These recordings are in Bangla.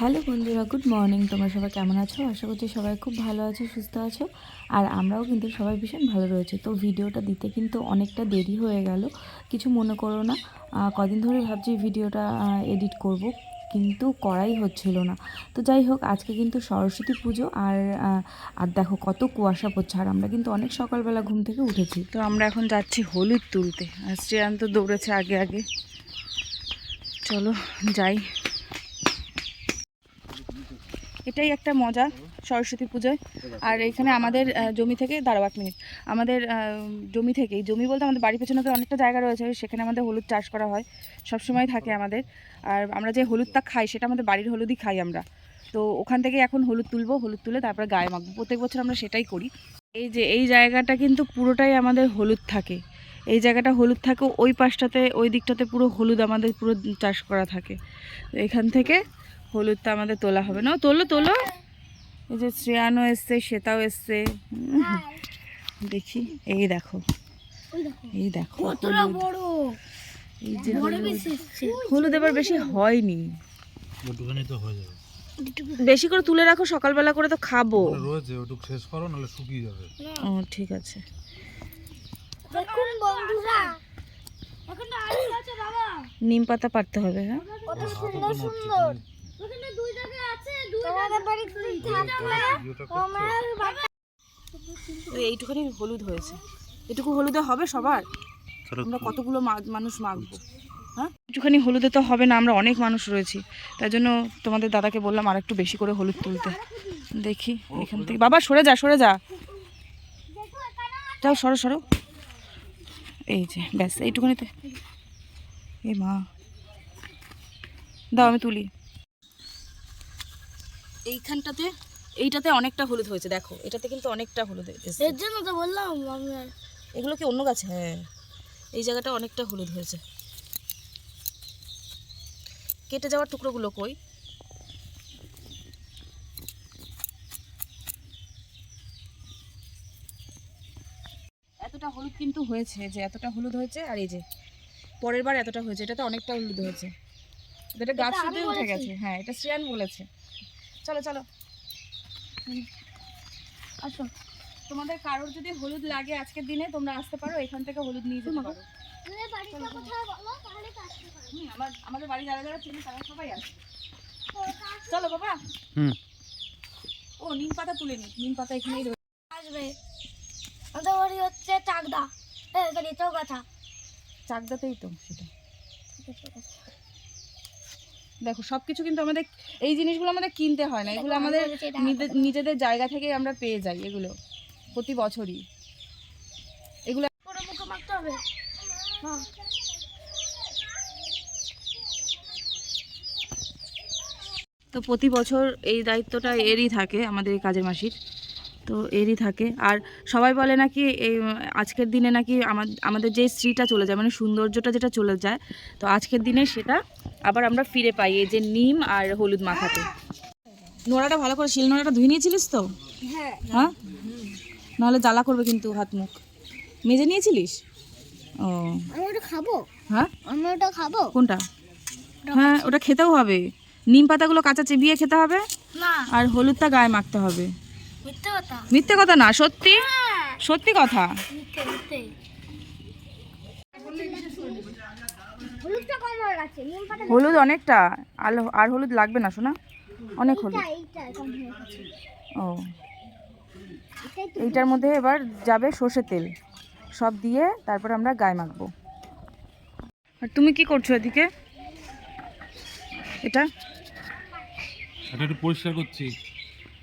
হ্যালো বন্ধুরা, গুড মর্নিং। তোমরা সবাই কেমন আছো? আশা করছি সবাই খুব ভালো আছো, সুস্থ আছো। আর আমরাও কিন্তু সবাই ভীষণ ভালো রয়েছে। তো ভিডিওটা দিতে কিন্তু অনেকটা দেরি হয়ে গেল, কিছু মনে করো না। কদিন ধরে ভাবছি ভিডিওটা এডিট করব, কিন্তু করাই হচ্ছিল না। তো যাই হোক, আজকে কিন্তু সরস্বতী পুজো। আর দেখো কত কুয়াশা পড়ছে, আর আমরা কিন্তু অনেক সকালবেলা ঘুম থেকে উঠেছি। তো আমরা এখন যাচ্ছি হলুদ তুলতে। আর শ্রেয়ান তো দৌড়েছে আগে আগে। চলো যাই। এটাই একটা মজা সরস্বতী পুজোয়। আর এখানে আমাদের জমি থেকে, দাঁড়াও 1 মিনিট, আমাদের জমি থেকেই, জমি বলতে আমাদের বাড়ির পেছনে তো অনেকটা জায়গা রয়েছে, সেখানে আমাদের হলুদ চাষ করা হয়, সবসময় থাকে আমাদের। আর আমরা যে হলুদটা খাই সেটা আমাদের বাড়ির হলুদই খাই আমরা। তো ওখান থেকে এখন হলুদ তুলবো, হলুদ তুলে তারপরে গায়ে মাখবো। প্রত্যেক বছর আমরা সেটাই করি। এই যে এই জায়গাটা কিন্তু পুরোটাই আমাদের হলুদ থাকে। এই জায়গাটা হলুদ থাকে, ওই পাশটাতে, ওই দিকটাতে পুরো হলুদ আমাদের পুরো চাষ করা থাকে। তো এখান থেকে হলুদটা আমাদের তোলা হবে না। তোলো তোলো। এই যে শ্রেয়ানও এসছে, শ্বেতাও এসছে। দেখি, এই দেখো, এই দেখো এই যে হলুদ এবার বেশি হয়নি, বেশি করে তুলে রাখো, সকালবেলা করে তো খাবো। শেষ করো, নাহলে শুকিয়ে যাবে। ও ঠিক আছে। দেখুন বন্ধুরা, এখন আছে বাবা, নিম পাতা পাড়তে হবে। হ্যাঁ, কত সুন্দর সুন্দর। ওখানে দুই জায়গা আছে, তোমাদের বাড়ি থাকবে আমার বাবা। এইটুখানি হলুদ হয়েছে, এটুকু হলুদে হবে সবার? আমরা কতগুলো মানুষ মাখবো? হ্যাঁ, একটুখানি হলুদে তো হবে না, আমরা অনেক মানুষ রয়েছি। তাই জন্য তোমাদের দাদাকে বললাম আর একটু বেশি করে হলুদ তুলতে। দেখি এখান থেকে, বাবা সরে যা, সরে যা, যাও, সরো সরো। এই যে ব্যাস, এইটুখানিতে। এ মা, দাও আমি তুলি। এইটাতে অনেকটা হলুদ হয়েছে, দেখো এটাতে কিন্তু অনেকটা হলুদ হয়েছে। এর জন্য তো বললাম আমি। এগুলো কি অন্য গাছে? হ্যাঁ, এই জায়গাটা অনেকটা হলুদ হয়েছে। কেটে যাওয়ার টুকরোগুলো কই? এতটা হলুদ কিন্তু হয়েছে, যে এতটা হলুদ হয়েছে। আর এই যে পরের বার এতটা হয়েছে, এটাতে অনেকটা হলুদ হয়েছে। এটা গাছ শুধু উঠে গেছে। হ্যাঁ, এটা শ্রেয়ান বলেছে। চলো চলো, আসো। তোমাদের কারোর যদি হলুদ লাগে আজকের দিনে, তোমরা আসতে পারো, এখান থেকে হলুদ নিয়ে যেতে পারো। আমাদের বাড়ি যারা যারা চেনে তারা সবাই আসবে। চলো বাবা। ও নিম পাতা তুলে নি, নিম পাতা এখানেই আসবে। আমাদের বাড়ি হচ্ছে চাকদা, এখানে চৌগাছা। চাকদাতেই তো সেটা। দেখো সবকিছু কিন্তু আমাদের, এই জিনিসগুলো আমাদের কিনতে হয় না, এগুলো আমাদের নিজেদের জায়গা থেকে আমরা পেয়ে যাই। এগুলো প্রতি বছরই এগুলো পুরো মুখে মাখতে হবে। হ্যাঁ, তো প্রতি বছর এই দায়িত্বটা এরই থাকে, আমাদের এই কাজের মাসির। তো এরই থাকে। আর সবাই বলে নাকি এই আজকের দিনে নাকি আমাদের যে স্ত্রীটা চলে যায়, মানে সৌন্দর্যটা যেটা চলে যায়, তো আজকের দিনে সেটা আবার আমরা ফিরে পাই, এই যে নিম আর হলুদ মাখাতে। নোড়াটা ভালো করে, শিল নোড়াটা ধুয়ে নিয়েছিলিস তো? হ্যাঁ, নাহলে জ্বালা করবে কিন্তু হাত মুখ। মেজে নিয়েছিলিস? ও, আমি ওটা খাবো। হ্যাঁ, আমি ওটা খাবো। কোনটা? হ্যাঁ, ওটা খেতেও হবে। নিম পাতাগুলো কাঁচা চিবিয়ে খেতে হবে, না, আর হলুদটা গায়ে মাখতে হবে। মিথ্যে কথা। মিথ্যে কথা না, সত্যি সত্যি কথা। মিথ্যে মিথ্যে। হলুদটা কম হয়ে গেছে, নিম পাতা হলুদ অনেকটা, আর হলুদ লাগবে না শোনা, অনেক হলুদ। এইটা কম হয়ে গেছে। ও, এইটার মধ্যে এবার যাবে সর্ষের তেল, সব দিয়ে তারপর আমরা গায়ে মাখবো। আর তুমি কি করছো এদিকে? এটা একটু পরিষ্কার করছি।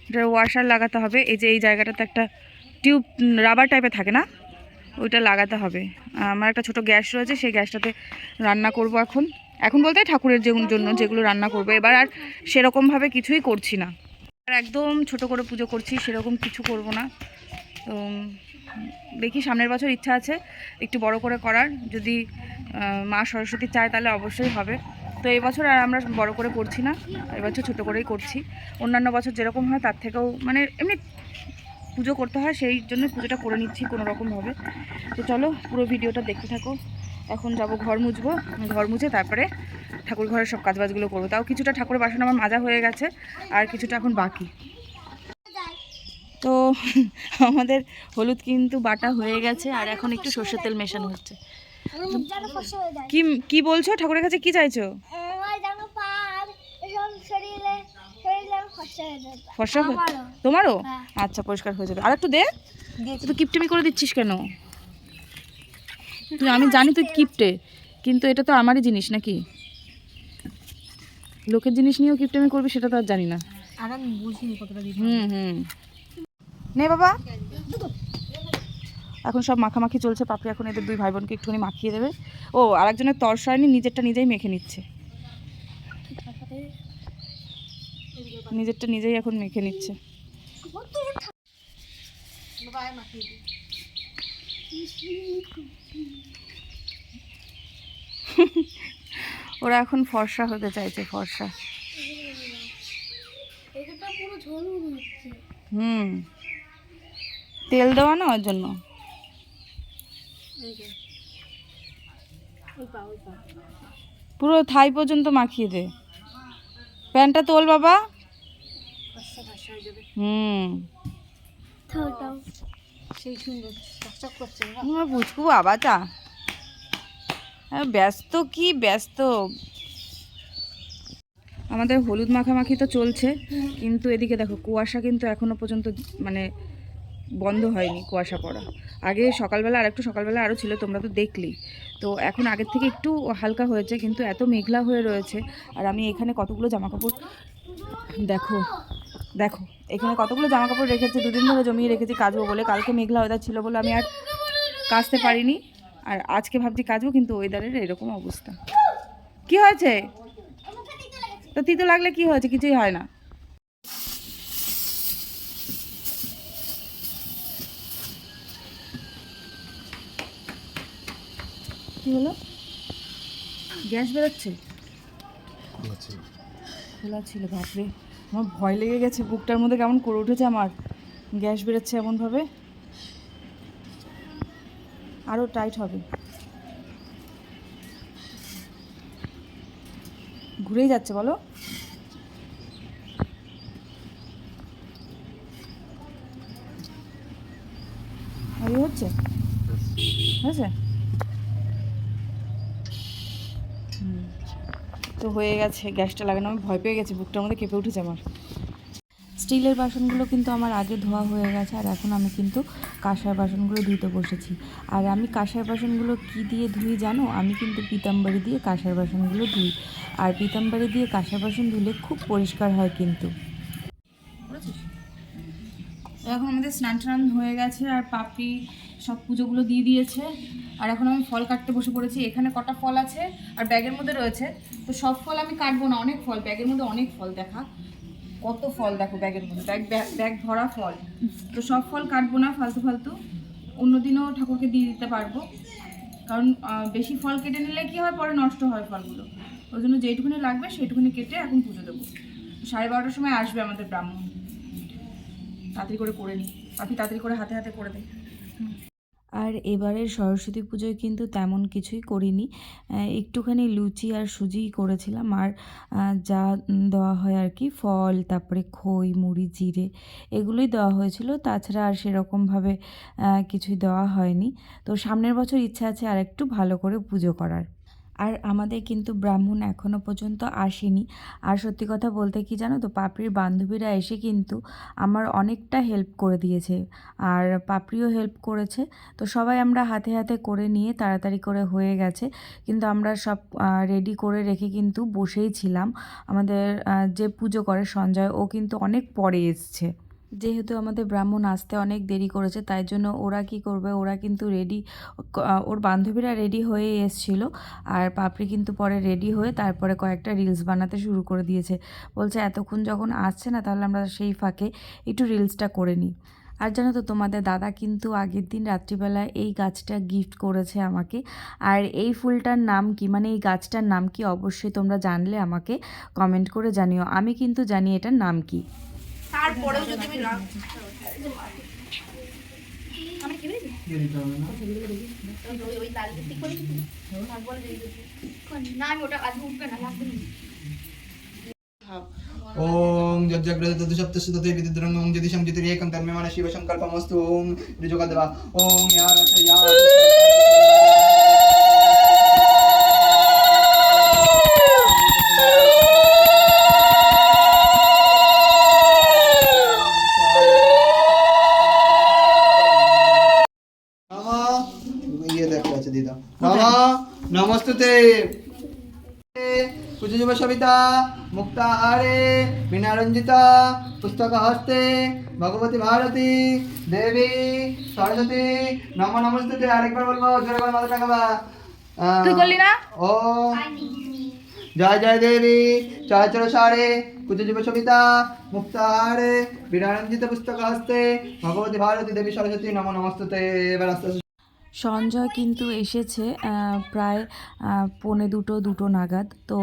এটা ওয়াশার লাগাতে হবে। এই যে এই জায়গাটাতে একটা টিউব, রাবার টাইপের থাকে না, ওইটা লাগাতে হবে। আমার একটা ছোট গ্যাস রয়েছে, সেই গ্যাসটাতে রান্না করব এখন। এখন বলতে ঠাকুরের জন্য যেগুলো রান্না করবো এবার, আর সেরকমভাবে কিছুই করছি না। আর একদম ছোট করে পুজো করছি, সেরকম কিছু করব না। তো দেখি, সামনের বছর ইচ্ছা আছে একটু বড় করে করার, যদি মা সরস্বতী চায় তাহলে অবশ্যই হবে। তো এবছর আর আমরা বড় করে করছি না, এবছর ছোট করেই করছি। অন্যান্য বছর যেরকম হয় তার থেকেও, মানে এমনি পুজো করতে হয়, সেই জন্য পুজোটা করে নিচ্ছি কোনো রকমভাবে। তো চলো পুরো ভিডিওটা দেখতে থাকো। এখন যাব ঘর মুছবো, ঘর মুছে তারপরে ঠাকুর ঘরের সব কাজবাজগুলো করবো। তাও কিছুটা ঠাকুরের বাসন আমার মাজা হয়ে গেছে, আর কিছুটা এখন বাকি। তো আমাদের হলুদ কিন্তু বাটা হয়ে গেছে, আর এখন একটু সর্ষের তেল মেশানো হচ্ছে। আমার মুখ যেন ফসা হয়ে যায়। কি কি বলছো? ঠাকুরের কাছে কি চাইছো? আমার যেন পা আর এসব শরীরে শরীরে ফসা হয়ে যায়। ফর্সা আমারও। তোমারও? হ্যাঁ। আচ্ছা, পরিষ্কার হয়ে যাবে। আর একটু দে। তুই কিপটেমি করে দিচ্ছিস কেন? তুই, আমি জানি তুই কিপটে, কিন্তু এটা তো আমারই জিনিস নাকি? লোকের জিনিস নিয়েও কিপটেমি করবি সেটা তো আর জানি না। আর আমি বুঝিনি কতটা দিতে। হুম। নে বাবা, এখন সব মাখামাখি চলছে। পাপড়ি এখন এদের দুই ভাই বোনকে একটুখানি মাখিয়ে দেবে। ও, আরেকজনের তর সরায়নি, নিজেরটা নিজেই মেখে নিচ্ছে। নিজেরটা নিজেই এখন মেখে নিচ্ছে। ওরা এখন ফর্সা হতে চাইছে, ফর্সা। এটা পুরো ঝোল হচ্ছে। হুম, তেল দেওয়া না ওর জন্য। পুরো থাই পর্যন্ত মাখিয়ে দে। প্যান্টটা তোল বাবা। হুম, সেই সুন্দর চকচক করছে। আমার বুঝকু বাবাটা ব্যস্ত, কি ব্যস্ত। আমাদের হলুদ মাখামাখি তো চলছে, কিন্তু এদিকে দেখো কুয়াশা কিন্তু এখনো পর্যন্ত মানে বন্ধ হয়নি কুয়াশা পড়া। আগে সকালবেলা আর একটু সকালবেলা আরও ছিল, তোমরা তো দেখলেই। তো এখন আগের থেকে একটু হালকা হয়েছে, কিন্তু এত মেঘলা হয়ে রয়েছে। আর আমি এখানে কতগুলো জামাকাপড়, দেখো দেখো, এখানে কতগুলো জামাকাপড় রেখেছি, দুদিন ধরে জমিয়ে রেখেছি কাচবো বলে। কালকে মেঘলা ওয়েদার ছিল বলে আমি আর কাচতে পারিনি, আর আজকে ভাবছি কাচবো, কিন্তু ওয়েদারের এরকম অবস্থা। কি হয়েছে? তো তিতো লাগলে কি হয়েছে? কিছুই হয় না। কি হলো? গ্যাস বেরোচ্ছে? খোলা ছিল, বাপরে আমার ভয় লেগে গেছে, বুকটার মধ্যে কেমন করে উঠেছে আমার। গ্যাস বেরোচ্ছে এমনভাবে, আরও টাইট হবে। ঘুরেই যাচ্ছে বলো। এই হচ্ছে, হয়েছে? তো হয়ে গেছে, গ্যাসটা লাগানো। আমি ভয় পেয়ে গেছি, বুকটার মধ্যে কেঁপে উঠেছে আমার। স্টিলের বাসনগুলো কিন্তু আমার আগে ধোয়া হয়ে গেছে, আর এখন আমি কিন্তু কাঁসার বাসনগুলো ধুতে বসেছি। আর আমি কাঁসার বাসনগুলো কি দিয়ে ধুই জানো? আমি কিন্তু পিতাম্বরী দিয়ে কাঁসার বাসনগুলো ধুই, আর পিতাম্বরী দিয়ে কাঁসার বাসন ধুলে খুব পরিষ্কার হয় কিন্তু। এখন আমাদের স্নান টান হয়ে গেছে, আর পাপড়ি সব পুজোগুলো দিয়ে দিয়েছে। আর এখন আমি ফল কাটতে বসে পড়েছি। এখানে কটা ফল আছে আর ব্যাগের মধ্যে রয়েছে, তো সব ফল আমি কাটবো না। অনেক ফল ব্যাগের মধ্যে, অনেক ফল, দেখা কত ফল দেখো ব্যাগের মধ্যে, ব্যাগ ভরা ফল। তো সব ফল কাটবো না ফালতু ফালতু, অন্যদিনও ঠাকুরকে দিয়ে দিতে পারবো। কারণ বেশি ফল কেটে নিলে কি হয়, পরে নষ্ট হয় ফলগুলো। ওই জন্য যেইটুকুনি লাগবে সেইটুকুনি কেটে এখন পুজো দেবো। 12:30টার সময় আসবে আমাদের ব্রাহ্মণ। তাড়াতাড়ি করে নিই, আপনি তাড়াতাড়ি করে হাতে হাতে করে দেয়। আর এবারের সরস্বতী পুজোয় কিন্তু তেমন কিছুই করিনি, একটুখানি লুচি আর সুজিই করেছিলাম। আর যা দেওয়া হয় আর কি, ফল, তারপরে খই, মুড়ি, জিরে, এগুলোই দেওয়া হয়েছিল। তাছাড়া আর সেরকমভাবে কিছুই দেওয়া হয়নি। তো সামনের বছর ইচ্ছা আছে আর একটু ভালো করে পুজো করার। আর আমাদের কিন্তু ব্রাহ্মণ এখনও পর্যন্ত আসেনি। আর সত্যি কথা বলতে কি জানো তো, পাপড়ির বান্ধবীরা এসে কিন্তু আমার অনেকটা হেল্প করে দিয়েছে, আর পাপড়িও হেল্প করেছে। তো সবাই আমরা হাতে হাতে করে নিয়ে তাড়াতাড়ি করে হয়ে গেছে। কিন্তু আমরা সব রেডি করে রেখে কিন্তু বসেই ছিলাম। আমাদের যে পুজো করে সঞ্জয়, ও কিন্তু অনেক পরে এসছে। যেহেতু আমাদের ব্রাহ্মণ আসতে অনেক দেরি করেছে, তাই জন্য ওরা কি করবে, ওরা কিন্তু রেডি, ওর বান্ধবীরা রেডি হয়ে এসছিল। আর পাপড়ি কিন্তু পরে রেডি হয়ে তারপরে কয়েকটা রিলস বানাতে শুরু করে দিয়েছে। বলছে এতক্ষণ যখন আসছে না, তাহলে আমরা সেই ফাঁকে একটু রিলসটা করে নিই। আর জানো তো, তোমাদের দাদা কিন্তু আগের দিন রাত্রিবেলায় এই গাছটা গিফট করেছে আমাকে। আর এই ফুলটার নাম কি, মানে এই গাছটার নাম কি, অবশ্যই তোমরা জানলে আমাকে কমেন্ট করে জানিও। আমি কিন্তু জানি এটার নাম কি। তারপরেও যদি আমি দিয়ে দিতে হবে না। ওম যজ্ঞগ্রহ তদুসপ্তস্য ততে বিদ্যুদ্রং ওম জ্যোতিষং জ্যোতিরেকং তন্মে শিব সংকল্পমস্তু ওম ঋজুগদেবা ওম ইয়ারচ ये देखो अच्छा दीदा नमः नमस्तुते पूज्यजुव सविता मुक्ताहारे वीणारंजिता पुस्तक हस्ते भगवती भारती देवी सरस्वती नमो नमस्ते आरेकबार बोलबो जोरे করে মাথা লাগাবা তুই করলি না? ও जय जय देवी चराचर सारे पूज्यजुव सविता मुक्ताहारे वीणारंजिता पुस्तक हस्ते भगवती भारती देवी सरस्वती नमो नमस्ते এবার আস্তে আস্তে সঞ্জয় কিন্তু এসেছে প্রায় 1:45 নাগাদ। তো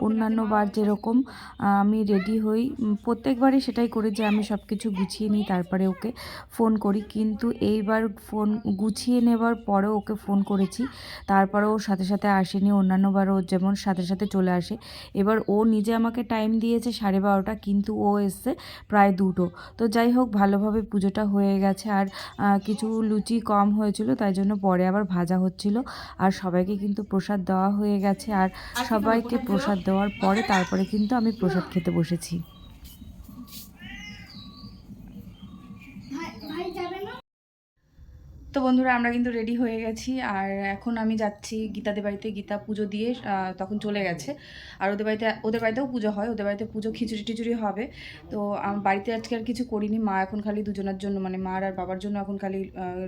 অন্যান্য বার যেরকম আমি রেডি হই, প্রত্যেকবারই সেটাই করি যে আমি সব কিছু গুছিয়ে নিই তারপরে ওকে ফোন করি, কিন্তু এইবার ফোন গুছিয়ে নেবার পরেও ওকে ফোন করেছি, তারপরেও সাথে সাথে আসেনি। অন্যান্যবার ও যেমন সাথে সাথে চলে আসে, এবার ও নিজে আমাকে টাইম দিয়েছে 12:30, কিন্তু ও এসছে প্রায় 2টো। তো যাই হোক, ভালোভাবে পুজোটা হয়ে গেছে। আর কিছু লুচি কম হয়েছিল, তাই জন্য পরে আবার ভাজা হচ্ছিল। আর সবাইকে কিন্তু প্রসাদ দেওয়া হয়ে গেছে, আর সবাইকে প্রসাদ দেওয়ার পরে তারপরে কিন্তু আমি প্রসাদ খেতে বসেছি। তো বন্ধুরা, আমরা কিন্তু রেডি হয়ে গেছি, আর এখন আমি যাচ্ছি গীতাদের বাড়িতে। গীতা পুজো দিয়ে তখন চলে গেছে, আর ওদের বাড়িতেও পুজো হয়। ওদের বাড়িতে পুজো খিচুড়ি টিচুড়ি হবে। তো বাড়িতে আজকে আর কিছু করিনি। মা এখন খালি দুজনের জন্য, মানে মার আর বাবার জন্য এখন খালি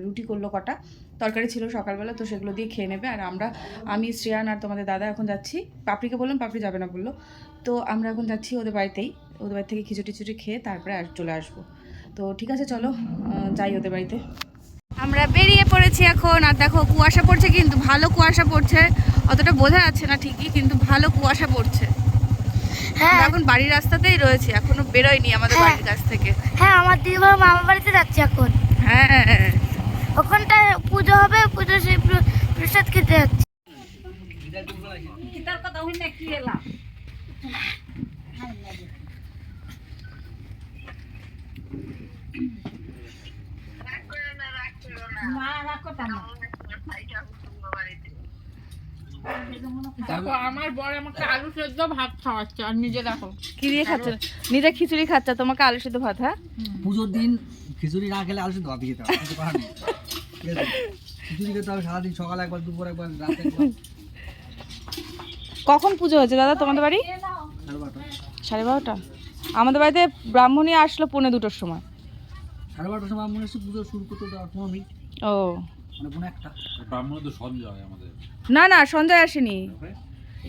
রুটি করলো, কটা তরকারি ছিল সকালবেলা, তো সেগুলো দিয়ে খেয়ে নেবে। আর আমি শ্রেয়ান আর তোমাদের দাদা এখন যাচ্ছি। পাপড়িকে বললাম, পাপড়ি যাবে না বললো। তো আমরা এখন যাচ্ছি ওদের বাড়িতেই। ওদের বাড়ি থেকে খিচুড়ি টিচুড়ি খেয়ে তারপরে চলে আসবো। তো ঠিক আছে, চলো যাই ওদের বাড়িতে। আমরা বেরিয়ে পড়েছি এখন। আর দেখো, কুয়াশা পড়ছে, কিন্তু ভালো কুয়াশা পড়ছে। অতটা বোঝা যাচ্ছে না ঠিকই, কিন্তু ভালো কুয়াশা পড়ছে। হ্যাঁ, এখন বাড়ির রাস্তাতেই রয়েছে, এখনো বেরোয়নি আমাদের বাড়ির কাছ থেকে। হ্যাঁ, আমার দিদিমার মামা বাড়িতে যাচ্ছি এখন। হ্যাঁ, ওখানটায় পুজো হবে, পুজো সেই প্রসাদ খেতে যাচ্ছি। দেখো, আমার বর আমাকে আলু সেদ্ধ ভাত খাওয়াচ্ছে, আর নিজে দেখো কি দিয়ে খাচ্ছে, নিজে খিচুড়ি খাচ্ছে, তোমাকে আলু সেদ্ধ ভাত। হ্যাঁ, পুজোর দিন খিচুড়ি না খেলে আলু সেদ্ধ ভাত খেতে হবে, কিছু করার নেই। ঠিক আছে? খিচুড়ি খেতে হবে সারাদিন, সকালে একবার, দুপুর একবার, রাতে একবার। কখন পুজো হয়েছে দাদা তোমাদের বাড়ি? 12:30। আমাদের বাড়িতে ব্রাহ্মণী আসলো 1:45 সময়। 12:30 সময় মনে হচ্ছে পুজো শুরু করতে 15 মিনিট, ও মানে 1:45। ব্রাহ্মণ তো সঞ্জয় আমাদের। না, সঞ্জয় আসেনি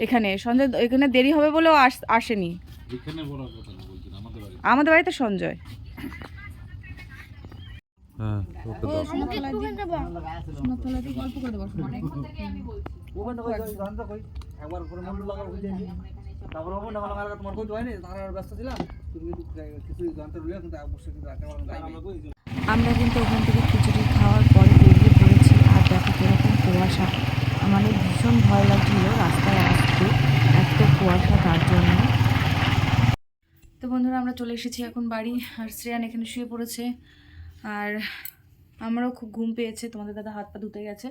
এখানে। সঞ্জয় এখানে দেরি হবে বলেও আসেনি। এখানে বড় কথা না, বলছি আমাদের বাড়িতে সঞ্জয়। হ্যাঁ, ওকে দাও। একবার করে মন্ডল লাগাবো, বুঝেছি। তারপর ওখানে লাগা তোমার কইতে হয়নি, তার আর ব্যস্ত ছিলাম। তুমি কিন্তু কিছু জানতে রইলে, কিন্তু অবশ্যই কিন্তু একটা বার আমরা কিন্তু ওখান থেকে খিচুড়ি খাওয়ার পরে বেরিয়ে পড়েছি। আর দেখো কীরকম কুয়াশা, মানে ভীষণ ভয় লাগছিল রাস্তায় আসতে, এত কুয়াশা তার জন্য। তো বন্ধুরা, আমরা চলে এসেছি এখন বাড়ি। আর শ্রেয়ান এখানে শুয়ে পড়েছে, আর আমারও খুব ঘুম পেয়েছে। তোমাদের দাদা হাত পা ধুতে গেছে,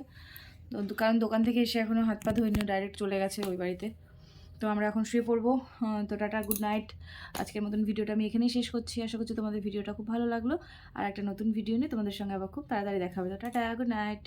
তো কারণ দোকান থেকে এসে এখনও হাত পা ধুইনি, ডাইরেক্ট চলে গেছে ওই বাড়িতে। তো আমরা এখন শুয়ে পড়বো। তো টাটা, গুড নাইট। আজকের মতন ভিডিওটা আমি এখানেই শেষ করছি। আশা করছি তোমাদের ভিডিওটা খুব ভালো লাগলো। আর একটা নতুন ভিডিও নিয়ে তোমাদের সঙ্গে আবার খুব তাড়াতাড়ি দেখা হবে। তো টাটা, গুড নাইট।